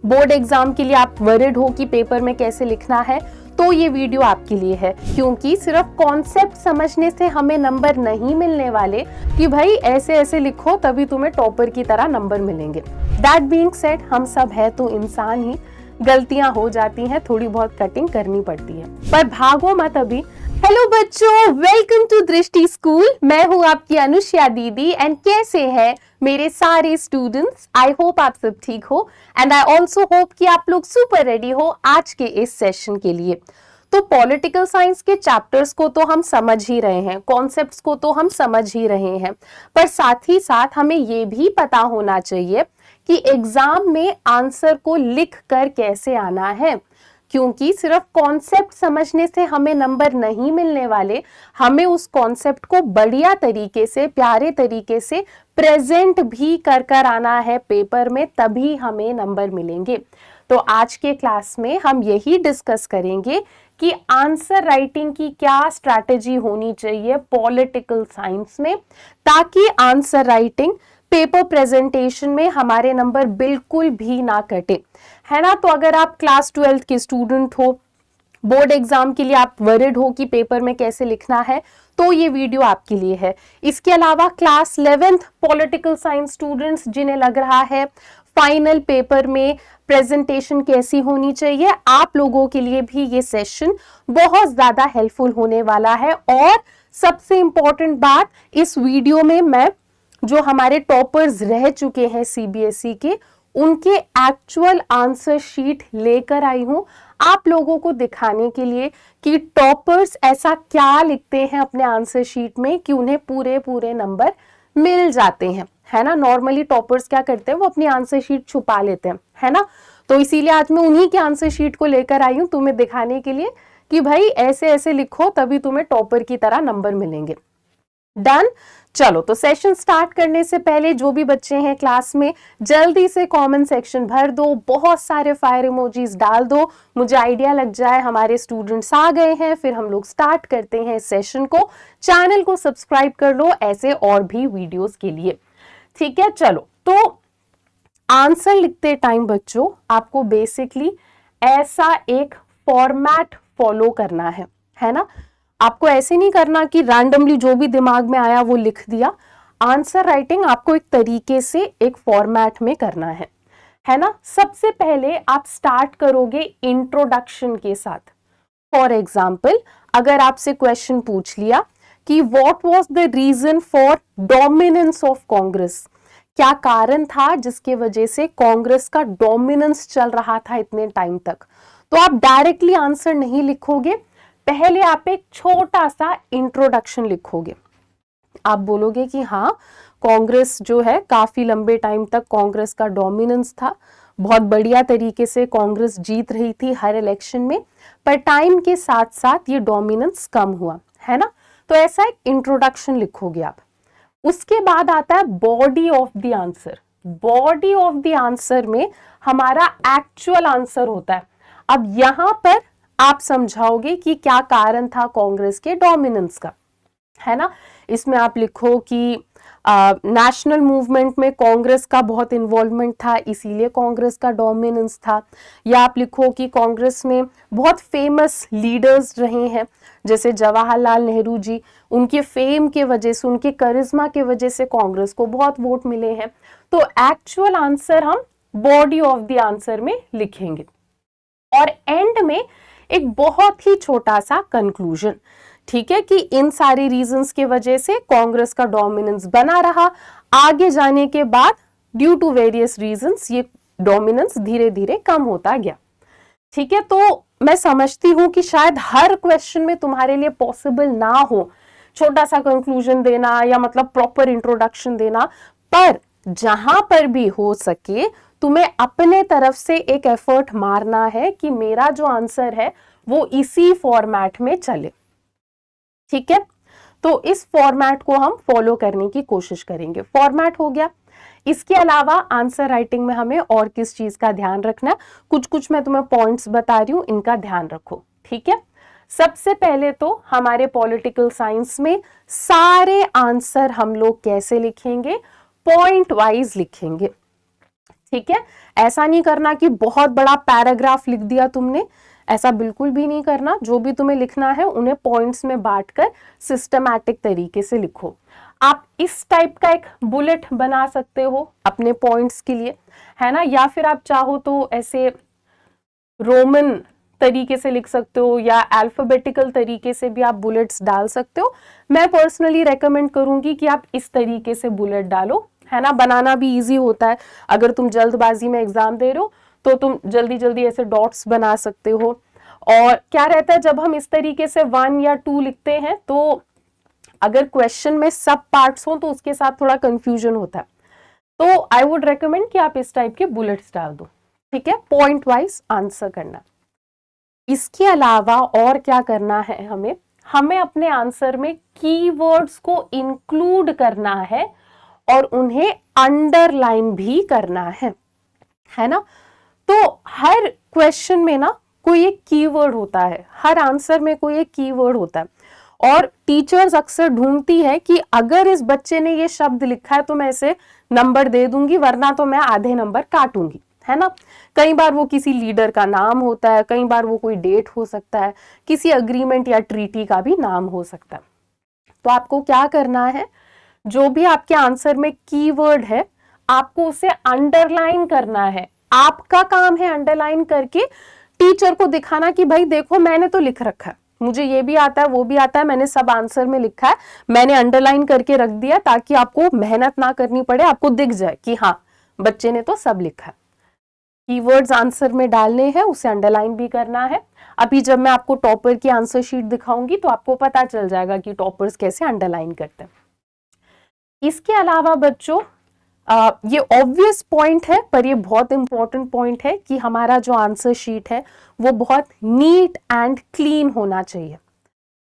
Board exam के लिए आप वरिड हो कि पेपर में कैसे लिखना है, तो ये वीडियो आपके लिए है। क्योंकि सिर्फ कॉन्सेप्ट समझने से हमें नंबर नहीं मिलने वाले कि भाई ऐसे ऐसे लिखो तभी तुम्हें टॉपर की तरह नंबर मिलेंगे। दैट बीइंग सेड, हम सब है तो इंसान ही, गलतियां हो जाती हैं, थोड़ी बहुत कटिंग करनी पड़ती है, पर भागो मत अभी। हेलो बच्चों, वेलकम टू दृष्टि स्कूल। मैं हूँ आपकी अनुष्या दीदी एंड कैसे हैं मेरे सारे स्टूडेंट्स। आई होप आप सब ठीक हो एंड आई ऑल्सो होप कि आप लोग सुपर रेडी हो आज के इस सेशन के लिए। तो पॉलिटिकल साइंस के चैप्टर्स को तो हम समझ ही रहे हैं, कॉन्सेप्ट्स को तो हम समझ ही रहे हैं, पर साथ ही साथ हमें ये भी पता होना चाहिए कि एग्जाम में आंसर को लिख कर कैसे आना है। क्योंकि सिर्फ कॉन्सेप्ट समझने से हमें नंबर नहीं मिलने वाले, हमें उस कॉन्सेप्ट को बढ़िया तरीके से, प्यारे तरीके से प्रेजेंट भी कर कर आना है पेपर में, तभी हमें नंबर मिलेंगे। तो आज के क्लास में हम यही डिस्कस करेंगे कि आंसर राइटिंग की क्या स्ट्रैटेजी होनी चाहिए पॉलिटिकल साइंस में, ताकि आंसर राइटिंग पेपर प्रेजेंटेशन में हमारे नंबर बिल्कुल भी ना कटे, है ना। तो अगर आप क्लास 12th के स्टूडेंट हो, बोर्ड एग्जाम के लिए आप वरिड हो कि पेपर में कैसे लिखना है, तो ये वीडियो आपके लिए है। इसके अलावा class 11th political science students जिन्हें लग रहा है फाइनल पेपर में प्रेजेंटेशन कैसी होनी चाहिए, आप लोगों के लिए भी ये सेशन बहुत ज्यादा हेल्पफुल होने वाला है। और सबसे इंपॉर्टेंट बात, इस वीडियो में मैं जो हमारे टॉपर्स रह चुके हैं सीबीएसई के, उनके एक्चुअल आंसर शीट लेकर आई हूं आप लोगों को दिखाने के लिए कि टॉपर्स ऐसा क्या लिखते हैं अपने आंसर शीट में कि उन्हें पूरे पूरे नंबर मिल जाते हैं, है ना। नॉर्मली टॉपर्स क्या करते हैं, वो अपनी आंसर शीट छुपा लेते हैं, है ना। तो इसीलिए आज मैं उन्हीं के आंसर शीट को लेकर आई हूं तुम्हें दिखाने के लिए कि भाई ऐसे ऐसे लिखो तभी तुम्हें टॉपर की तरह नंबर मिलेंगे। डन। चलो, तो सेशन स्टार्ट करने से पहले जो भी बच्चे हैं क्लास में, जल्दी से कमेंट सेक्शन भर दो, बहुत सारे फायर इमोजीज डाल दो, मुझे आइडिया लग जाए हमारे स्टूडेंट्स आ गए हैं। फिर हम लोग स्टार्ट करते हैं सेशन को। चैनल को सब्सक्राइब कर लो ऐसे और भी वीडियोस के लिए, ठीक है। चलो, तो आंसर लिखते टाइम बच्चों आपको बेसिकली ऐसा एक फॉर्मेट फॉलो करना है ना। आपको ऐसे नहीं करना कि रैंडमली जो भी दिमाग में आया वो लिख दिया। आंसर राइटिंग आपको एक तरीके से एक फॉर्मेट में करना है ना। सबसे पहले आप स्टार्ट करोगे इंट्रोडक्शन के साथ। फॉर एग्जाम्पल, अगर आपसे क्वेश्चन पूछ लिया कि what was the reason for dominance of Congress, क्या कारण था जिसके वजह से कांग्रेस का डोमिनेंस चल रहा था इतने टाइम तक, तो आप डायरेक्टली आंसर नहीं लिखोगे, पहले आप एक छोटा सा इंट्रोडक्शन लिखोगे। आप बोलोगे कि हाँ, कांग्रेस जो है काफी लंबे टाइम तक कांग्रेस का डोमिनेंस था, बहुत बढ़िया तरीके से कांग्रेस जीत रही थी हर इलेक्शन में, पर टाइम के साथ साथ ये डोमिनेंस कम हुआ, है ना। तो ऐसा एक इंट्रोडक्शन लिखोगे आप। उसके बाद आता है body of the answer. Body of the answer में हमारा एक्चुअल आंसर होता है। अब यहां पर आप समझाओगे कि क्या कारण था कांग्रेस के डोमिनेंस का, है ना। इसमें आप लिखो कि नेशनल मूवमेंट में कांग्रेस का बहुत इन्वॉल्वमेंट था, इसीलिए कांग्रेस का डोमिनेंस था। या आप लिखो कि कांग्रेस में बहुत फेमस लीडर्स रहे हैं, जैसे जवाहरलाल नेहरू जी, उनके फेम के वजह से, उनके करिश्मा के वजह से कांग्रेस को बहुत वोट मिले हैं। तो एक्चुअल आंसर हम बॉडी ऑफ द आंसर में लिखेंगे। और एंड में एक बहुत ही छोटा सा कंक्लूजन, ठीक है, कि इन सारी रीजंस के वजह से कांग्रेस का डोमिनेंस बना रहा, आगे जाने के बाद ड्यू टू वेरियस रीजंस ये डोमिनेंस धीरे धीरे कम होता गया, ठीक है। तो मैं समझती हूं कि शायद हर क्वेश्चन में तुम्हारे लिए पॉसिबल ना हो छोटा सा कंक्लूजन देना या मतलब प्रॉपर इंट्रोडक्शन देना, पर जहां पर भी हो सके तुम्हें अपने तरफ से एक एफर्ट मारना है कि मेरा जो आंसर है वो इसी फॉर्मेट में चले, ठीक है। तो इस फॉर्मेट को हम फॉलो करने की कोशिश करेंगे। फॉर्मेट हो गया। इसके अलावा आंसर राइटिंग में हमें और किस चीज का ध्यान रखना है, कुछ कुछ मैं तुम्हें पॉइंट्स बता रही हूं, इनका ध्यान रखो, ठीक है। सबसे पहले तो हमारे पॉलिटिकल साइंस में सारे आंसर हम लोग कैसे लिखेंगे, पॉइंट वाइज लिखेंगे। ठीक है, ऐसा नहीं करना कि बहुत बड़ा पैराग्राफ लिख दिया तुमने, ऐसा बिल्कुल भी नहीं करना। जो भी तुम्हें लिखना है उन्हें पॉइंट्स में बांटकर सिस्टमैटिक तरीके से लिखो। आप इस टाइप का एक बुलेट बना सकते हो अपने पॉइंट्स के लिए, है ना, या फिर आप चाहो तो ऐसे रोमन तरीके से लिख सकते हो या अल्फाबेटिकल तरीके से भी आप बुलेट्स डाल सकते हो। मैं पर्सनली रेकमेंड करूंगी कि आप इस तरीके से बुलेट डालो, है ना, बनाना भी इजी होता है। अगर तुम जल्दबाजी में एग्जाम दे रहे हो तो तुम जल्दी जल्दी ऐसे डॉट्स बना सकते हो। और क्या रहता है, जब हम इस तरीके से 1 या 2 लिखते हैं तो अगर क्वेश्चन में सब पार्ट्स हो तो उसके साथ थोड़ा कंफ्यूजन होता है। तो आई वुड रेकमेंड कि आप इस टाइप के बुलेट्स डाल दो, ठीक है, पॉइंट वाइज आंसर करना। इसके अलावा और क्या करना है, हमें अपने आंसर में कीवर्ड्स को इंक्लूड करना है और उन्हें अंडरलाइन भी करना है ना। तो हर क्वेश्चन में ना कोई एक कीवर्ड होता है, हर आंसर में कोई एक कीवर्ड होता है, और टीचर्स अक्सर ढूंढती है कि अगर इस बच्चे ने ये शब्द लिखा है तो मैं इसे नंबर दे दूंगी, वरना तो मैं आधे नंबर काटूंगी, है ना। कई बार वो किसी लीडर का नाम होता है, कई बार वो कोई डेट हो सकता है, किसी अग्रीमेंट या ट्रीटी का भी नाम हो सकता है। तो आपको क्या करना है, जो भी आपके आंसर में कीवर्ड है आपको उसे अंडरलाइन करना है। आपका काम है अंडरलाइन करके टीचर को दिखाना कि भाई देखो मैंने तो लिख रखा है, मुझे ये भी आता है वो भी आता है, मैंने सब आंसर में लिखा है, मैंने अंडरलाइन करके रख दिया ताकि आपको मेहनत ना करनी पड़े, आपको दिख जाए कि हाँ बच्चे ने तो सब लिखा है। कीवर्ड्स आंसर में डालने हैं, उसे अंडरलाइन भी करना है। अभी जब मैं आपको टॉपर की आंसर शीट दिखाऊंगी तो आपको पता चल जाएगा कि टॉपर्स कैसे अंडरलाइन करते हैं। इसके अलावा बच्चों ये ऑब्वियस पॉइंट है पर ये बहुत इंपॉर्टेंट पॉइंट है कि हमारा जो आंसर शीट है वो बहुत नीट एंड क्लीन होना चाहिए,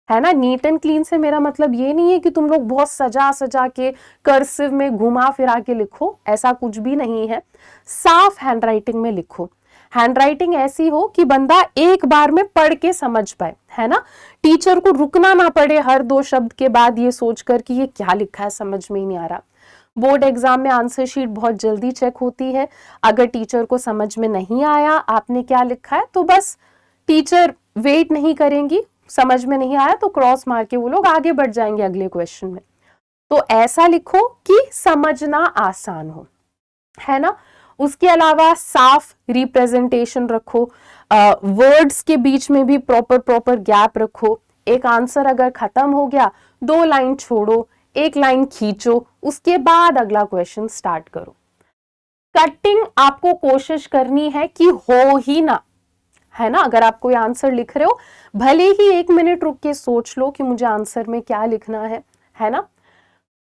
है ना। नीट एंड क्लीन से मेरा मतलब ये नहीं है कि तुम लोग बहुत सजा सजा के कर्सिव में घुमा फिरा के लिखो, ऐसा कुछ भी नहीं है। साफ हैंडराइटिंग में लिखो, हैंडराइटिंग ऐसी हो कि बंदा एक बार में पढ़ के समझ पाए, है ना, टीचर को रुकना ना पड़े हर 2 शब्द के बाद ये सोचकर कि ये क्या लिखा है, समझ में ही नहीं आ रहा। बोर्ड एग्जाम में आंसर शीट बहुत जल्दी चेक होती है, अगर टीचर को समझ में नहीं आया आपने क्या लिखा है तो बस टीचर वेट नहीं करेंगी, समझ में नहीं आया तो क्रॉस मार के वो लोग आगे बढ़ जाएंगे अगले क्वेश्चन में। तो ऐसा लिखो कि समझना आसान हो, है ना। उसके अलावा साफ रिप्रेजेंटेशन रखो, वर्ड्स के बीच में भी प्रॉपर गैप रखो। एक आंसर अगर खत्म हो गया 2 लाइन छोड़ो, 1 लाइन खींचो, उसके बाद अगला क्वेश्चन स्टार्ट करो। कटिंग आपको कोशिश करनी है कि हो ही ना, है ना। अगर आप कोई आंसर लिख रहे हो भले ही 1 मिनट रुक के सोच लो कि मुझे आंसर में क्या लिखना है ना,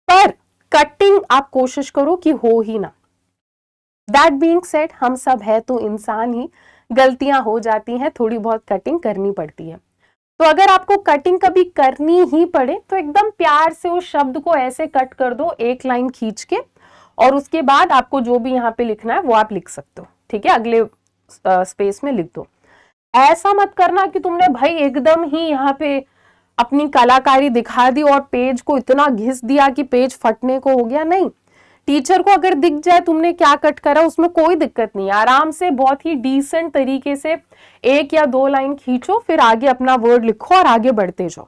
पर कटिंग आप कोशिश करो कि हो ही ना। दैट बीइंग सेड, हम सब है तो इंसान ही, गलतियां हो जाती हैं, थोड़ी बहुत कटिंग करनी पड़ती है। तो अगर आपको कटिंग कभी करनी ही पड़े तो एकदम प्यार से उस शब्द को ऐसे कट कर दो 1 लाइन खींच के, और उसके बाद आपको जो भी यहाँ पे लिखना है वो आप लिख सकते हो, ठीक है, अगले स्पेस में लिख दो। ऐसा मत करना कि तुमने भाई एकदम ही यहाँ पे अपनी कलाकारी दिखा दी और पेज को इतना घिस दिया कि पेज फटने को हो गया। नहीं, टीचर को अगर दिख जाए तुमने क्या कट करा उसमें कोई दिक्कत नहीं, आराम से बहुत ही डिसेंट तरीके से 1 या 2 लाइन खींचो, फिर आगे अपना वर्ड लिखो और आगे बढ़ते जाओ,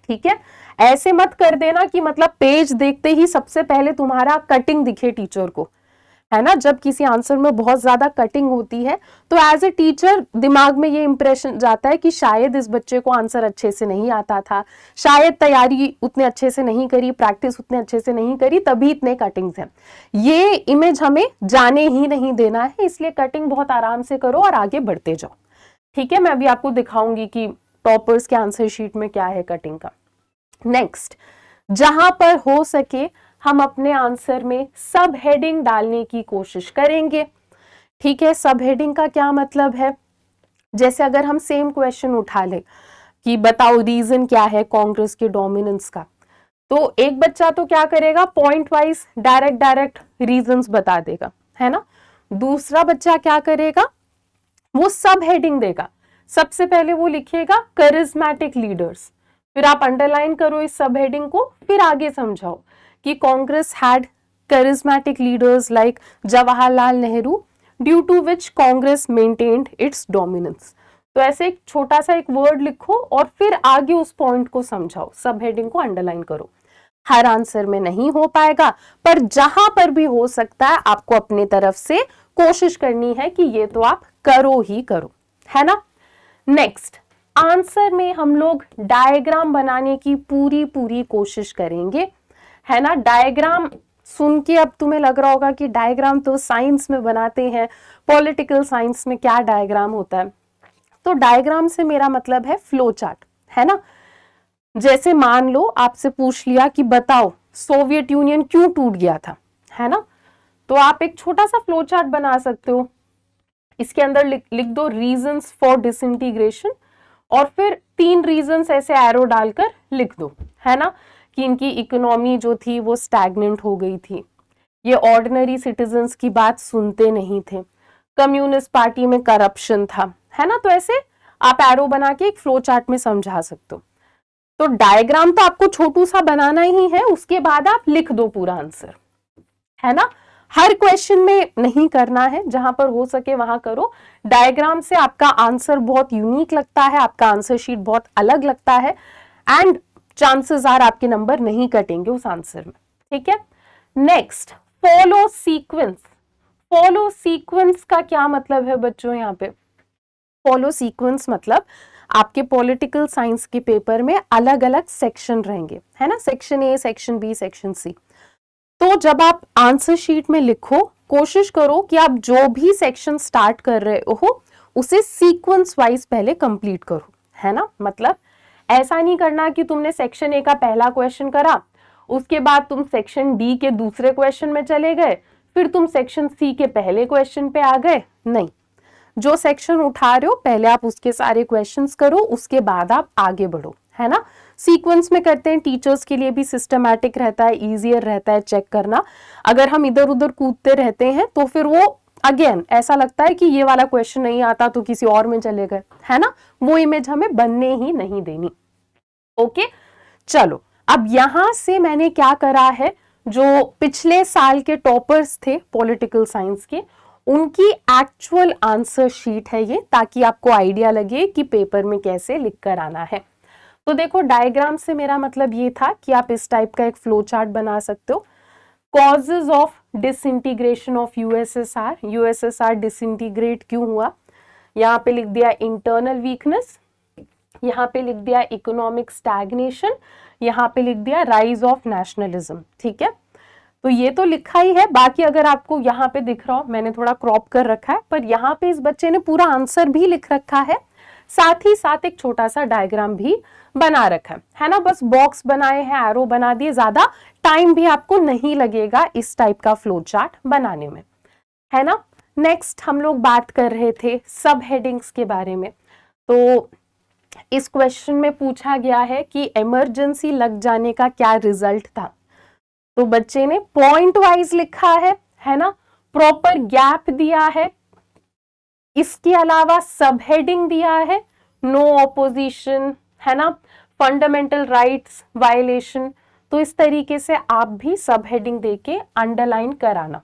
ठीक है। ऐसे मत कर देना कि मतलब पेज देखते ही सबसे पहले तुम्हारा कटिंग दिखे टीचर को, है ना। जब किसी आंसर में बहुत ज्यादा कटिंग होती है तो एज ए टीचर दिमाग में ये इंप्रेशन जाता है कि शायद इस बच्चे को आंसर अच्छे से नहीं आता था, शायद तैयारी उतने अच्छे से नहीं करी, प्रैक्टिस उतने अच्छे से नहीं करी, तभी इतने कटिंग्स हैं। ये इमेज हमें जाने ही नहीं देना है, इसलिए कटिंग बहुत आराम से करो और आगे बढ़ते जाओ, ठीक है। मैं अभी आपको दिखाऊंगी कि टॉपर्स के आंसर शीट में क्या है कटिंग का। नेक्स्ट, जहां पर हो सके हम अपने आंसर में सब हेडिंग डालने की कोशिश करेंगे, ठीक है। सब हेडिंग का क्या मतलब है, जैसे अगर हम सेम क्वेश्चन उठा ले कि बताओ रीजन क्या है कांग्रेस के डोमिनेंस का, तो एक बच्चा तो क्या करेगा पॉइंट वाइज डायरेक्ट रीजंस बता देगा, है ना। दूसरा बच्चा क्या करेगा, वो सब हेडिंग देगा। सबसे पहले वो लिखेगा करिज्मेटिक लीडर्स, फिर आप अंडरलाइन करो इस सब हेडिंग को, फिर आगे समझाओ कि Congress had charismatic leaders like Jawaharlal Nehru, due to which Congress maintained its dominance. तो ऐसे एक छोटा सा एक वर्ड लिखो और फिर आगे उस पॉइंट को समझाओ, सब हेडिंग को अंडरलाइन करो। हर आंसर में नहीं हो पाएगा, पर जहां पर भी हो सकता है आपको अपनी तरफ से कोशिश करनी है कि ये तो आप करो ही करो, है ना। नेक्स्ट, आंसर में हम लोग डायग्राम बनाने की पूरी कोशिश करेंगे, है ना। डायग्राम सुन के अब तुम्हें लग रहा होगा कि डायग्राम तो साइंस में बनाते हैं, पॉलिटिकल साइंस में क्या डायग्राम होता है। तो डायग्राम से मेरा मतलब है फ्लो चार्ट, है ना। जैसे मान लो आपसे पूछ लिया कि बताओ सोवियत यूनियन क्यों टूट गया था, है ना, तो आप एक छोटा सा फ्लो चार्ट बना सकते हो। इसके अंदर लिख दो रीजंस फॉर डिसइंटीग्रेशन, और फिर 3 रीजंस ऐसे एरो डालकर लिख दो, है ना, कि इनकी इकोनॉमी जो थी वो स्टैग्नेंट हो गई थी, ये ऑर्डिनरी सिटीजन्स की बात सुनते नहीं थे, कम्युनिस्ट पार्टी में करप्शन था, है ना। तो ऐसे आप एरो बना के एक फ्लो चार्ट में समझा सकते हो। तो डायग्राम तो आपको छोटू सा बनाना ही है, उसके बाद आप लिख दो पूरा आंसर, है ना। हर क्वेश्चन में नहीं करना है, जहां पर हो सके वहां करो। डायग्राम से आपका आंसर बहुत यूनिक लगता है, आपका आंसर शीट बहुत अलग लगता है, एंड चांसेस आर आपके नंबर नहीं कटेंगे उस आंसर में, ठीक है। Next, follow sequence. Follow sequence का क्या मतलब है बच्चों, यहाँ पे फॉलो सीक्वेंस मतलब आपके पॉलिटिकल साइंस के पेपर में अलग अलग सेक्शन रहेंगे, है ना, section A, section B, section C. तो जब आप आंसर शीट में लिखो, कोशिश करो कि आप जो भी सेक्शन स्टार्ट कर रहे हो उसे सीक्वेंस वाइज पहले कंप्लीट करो, है ना। मतलब ऐसा नहीं करना कि तुमने सेक्शन ए का पहला क्वेश्चन करा, उसके बाद तुम सेक्शन डी के दूसरे क्वेश्चन में चले गए, फिर तुम सेक्शन सी के पहले क्वेश्चन पे आ गए। नहीं, जो सेक्शन उठा रहे हो पहले आप उसके सारे क्वेश्चंस करो, उसके बाद आप आगे बढ़ो, है ना। सीक्वेंस में करते हैं, टीचर्स के लिए भी सिस्टमैटिक रहता है, इजियर रहता है चेक करना। अगर हम इधर उधर कूदते रहते हैं तो फिर वो अगेन ऐसा लगता है कि ये वाला क्वेश्चन नहीं आता तो किसी और में चले गए, है ना। वो इमेज हमें बनने ही नहीं देनी। ओके, चलो अब यहां से मैंने क्या करा है, जो पिछले साल के टॉपर्स थे पॉलिटिकल साइंस के, उनकी एक्चुअल आंसर शीट है ये, ताकि आपको आइडिया लगे कि पेपर में कैसे लिख कर आना है। तो देखो, डायग्राम से मेरा मतलब ये था कि आप इस टाइप का एक फ्लो चार्ट बना सकते हो। Causes of disintegration of USSR, USSR disintegrate क्यों हुआ, यहाँ पे लिख दिया इंटरनल वीकनेस, यहाँ पे लिख दिया इकोनॉमिक स्टैग्नेशन, यहाँ पे लिख दिया राइज ऑफ नेशनलिज्म, ठीक है। तो ये तो लिखा ही है, बाकी अगर आपको यहाँ पे दिख रहा हो, मैंने थोड़ा क्रॉप कर रखा है, पर यहाँ पे इस बच्चे ने पूरा आंसर भी लिख रखा है, साथ ही साथ एक छोटा सा डायग्राम भी बना रखा है ना। बस बॉक्स बनाए हैं, एरो बना दिए, ज्यादा टाइम भी आपको नहीं लगेगा इस टाइप का फ्लो चार्ट बनाने में, है ना। नेक्स्ट हम लोग बात कर रहे थे सब हेडिंग्स के बारे में। तो इस क्वेश्चन में पूछा गया है कि इमरजेंसी लग जाने का क्या रिजल्ट था। तो बच्चे ने पॉइंट वाइज लिखा है ना, प्रॉपर गैप दिया है, इसके अलावा सब हेडिंग दिया है, नो ऑपोजिशन, है ना, फंडामेंटल राइट्स वायलेशन। तो इस तरीके से आप भी सब हेडिंग देके अंडरलाइन कराना,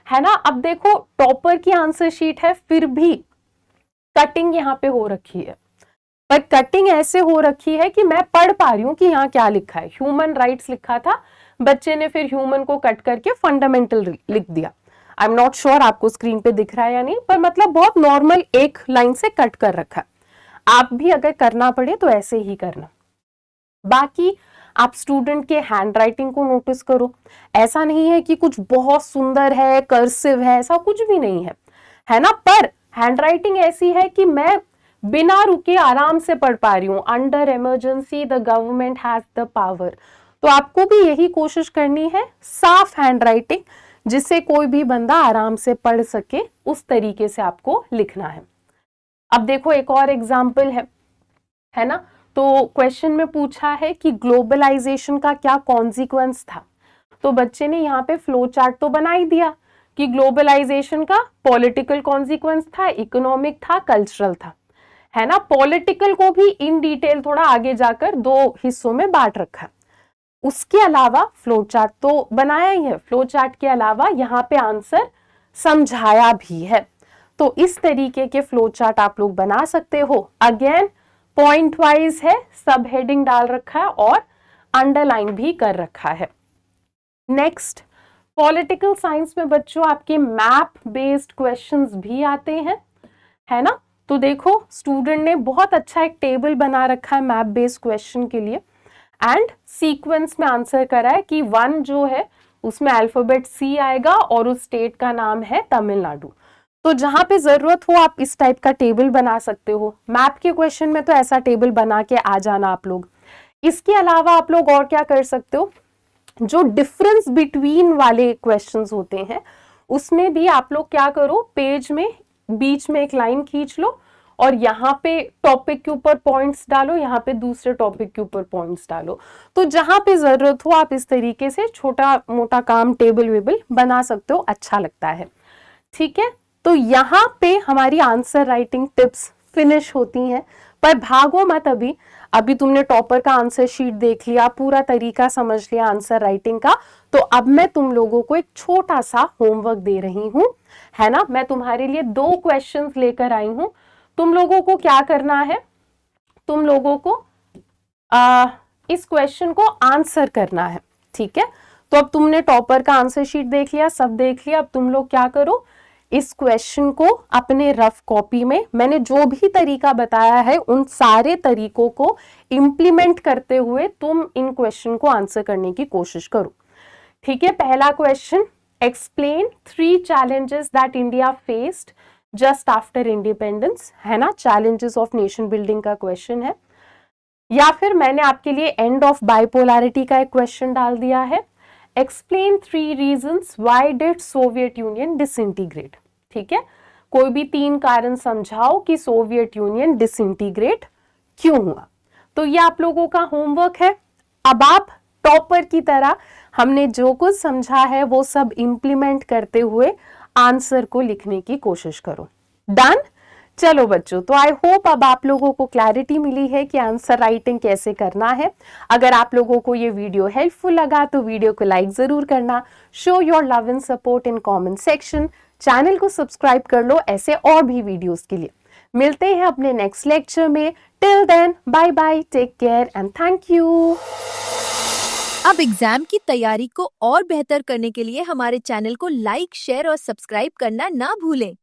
है ना। अब देखो, टॉपर की आंसर शीट है, फिर भी कटिंग यहाँ पे हो रखी है, पर कटिंग ऐसे हो रखी है कि मैं पढ़ पा रही हूँ कि यहाँ क्या लिखा है। ह्यूमन राइट्स लिखा था, बच्चे ने फिर ह्यूमन को कट करके फंडामेंटल लिख दिया। आई एम नॉट श्योर आपको स्क्रीन पे दिख रहा है या नहीं, पर मतलब बहुत नॉर्मल एक लाइन से कट कर रखा है। आप भी अगर करना पड़े तो ऐसे ही करना। बाकी आप स्टूडेंट के हैंड राइटिंग को नोटिस करो, ऐसा नहीं है कि कुछ बहुत सुंदर है, कर्सिव है, ऐसा कुछ भी नहीं है ना। पर हैंड राइटिंग ऐसी है कि मैं बिना रुके आराम से पढ़ पा रही हूँ। Under emergency the government has the power. तो आपको भी यही कोशिश करनी है, साफ हैंड राइटिंग, जिससे कोई भी बंदा आराम से पढ़ सके, उस तरीके से आपको लिखना है। अब देखो, एक और एग्जाम्पल है ना। तो क्वेश्चन में पूछा है कि ग्लोबलाइजेशन का क्या कॉन्सिक्वेंस था। तो बच्चे ने यहाँ पे फ्लो चार्ट तो बना ही दिया कि ग्लोबलाइजेशन का पॉलिटिकल कॉन्सिक्वेंस था, इकोनॉमिक था, कल्चरल था, है ना। पॉलिटिकल को भी इन डिटेल थोड़ा आगे जाकर 2 हिस्सों में बांट रखा। उसके अलावा फ्लो चार्ट तो बनाया ही है, फ्लो चार्ट के अलावा यहाँ पे आंसर समझाया भी है। तो इस तरीके के फ्लो चार्ट आप लोग बना सकते हो। अगेन पॉइंट वाइज है, सब हेडिंग डाल रखा है और अंडरलाइन भी कर रखा है। नेक्स्ट, पॉलिटिकल साइंस में बच्चों आपके मैप बेस्ड क्वेश्चंस भी आते हैं, है ना। तो देखो स्टूडेंट ने बहुत अच्छा एक टेबल बना रखा है मैप बेस्ड क्वेश्चन के लिए एंड सीक्वेंस में आंसर करा है कि 1 जो है उसमें अल्फाबेट C आएगा और उस स्टेट का नाम है तमिलनाडु। तो जहां पे जरूरत हो आप इस टाइप का टेबल बना सकते हो। मैप के क्वेश्चन में तो ऐसा टेबल बना के आ जाना आप लोग। इसके अलावा आप लोग और क्या कर सकते हो, जो डिफरेंस बिटवीन वाले क्वेश्चंस होते हैं उसमें भी आप लोग क्या करो, पेज में बीच में एक लाइन खींच लो और यहाँ पे टॉपिक के ऊपर पॉइंट्स डालो, यहाँ पे दूसरे टॉपिक के ऊपर पॉइंट्स डालो। तो जहां पे जरूरत हो आप इस तरीके से छोटा मोटा काम टेबल वेबल बना सकते हो, अच्छा लगता है। ठीक है, तो यहाँ पे हमारी आंसर राइटिंग टिप्स फिनिश होती हैं। पर भागो मत, अभी तुमने टॉपर का आंसर शीट देख लिया, पूरा तरीका समझ लिया आंसर राइटिंग का। तो अब मैं तुम लोगों को एक छोटा सा होमवर्क दे रही हूं, है ना। मैं तुम्हारे लिए 2 क्वेश्चंस लेकर आई हूं। तुम लोगों को क्या करना है, तुम लोगों को इस क्वेश्चन को आंसर करना है। ठीक है, तो अब तुमने टॉपर का आंसर शीट देख लिया, सब देख लिया। अब तुम लोग क्या करो, इस क्वेश्चन को अपने रफ कॉपी में मैंने जो भी तरीका बताया है उन सारे तरीकों को इंप्लीमेंट करते हुए तुम इन क्वेश्चन को आंसर करने की कोशिश करो। ठीक है, पहला question, explain 3 challenges that India faced just after independence, है ना। challenges of nation building का क्वेश्चन है। या फिर मैंने आपके लिए एंड ऑफ बाइपोलैरिटी का एक क्वेश्चन डाल दिया है, explain 3 reasons why did Soviet union disintegrate. ठीक है, कोई भी 3 कारण समझाओ कि सोवियत यूनियन डिसइंटीग्रेट क्यों हुआ। तो ये आप लोगों का होमवर्क है। अब आप टॉपर की तरह हमने जो कुछ समझा है वो सब इंप्लीमेंट करते हुए आंसर को लिखने की कोशिश करो। डन। चलो बच्चों, तो आई होप अब आप लोगों को क्लैरिटी मिली है कि आंसर राइटिंग कैसे करना है। अगर आप लोगों को ये वीडियो हेल्पफुल लगा तो वीडियो को लाइक जरूर करना, show your love and support in comment section, channel को सब्सक्राइब कर लो ऐसे और भी वीडियोस के लिए। मिलते हैं अपने नेक्स्ट लेक्चर में। Till then bye bye, take care and thank you. अब एग्जाम की तैयारी को और बेहतर करने के लिए हमारे चैनल को लाइक, शेयर और सब्सक्राइब करना ना भूलें।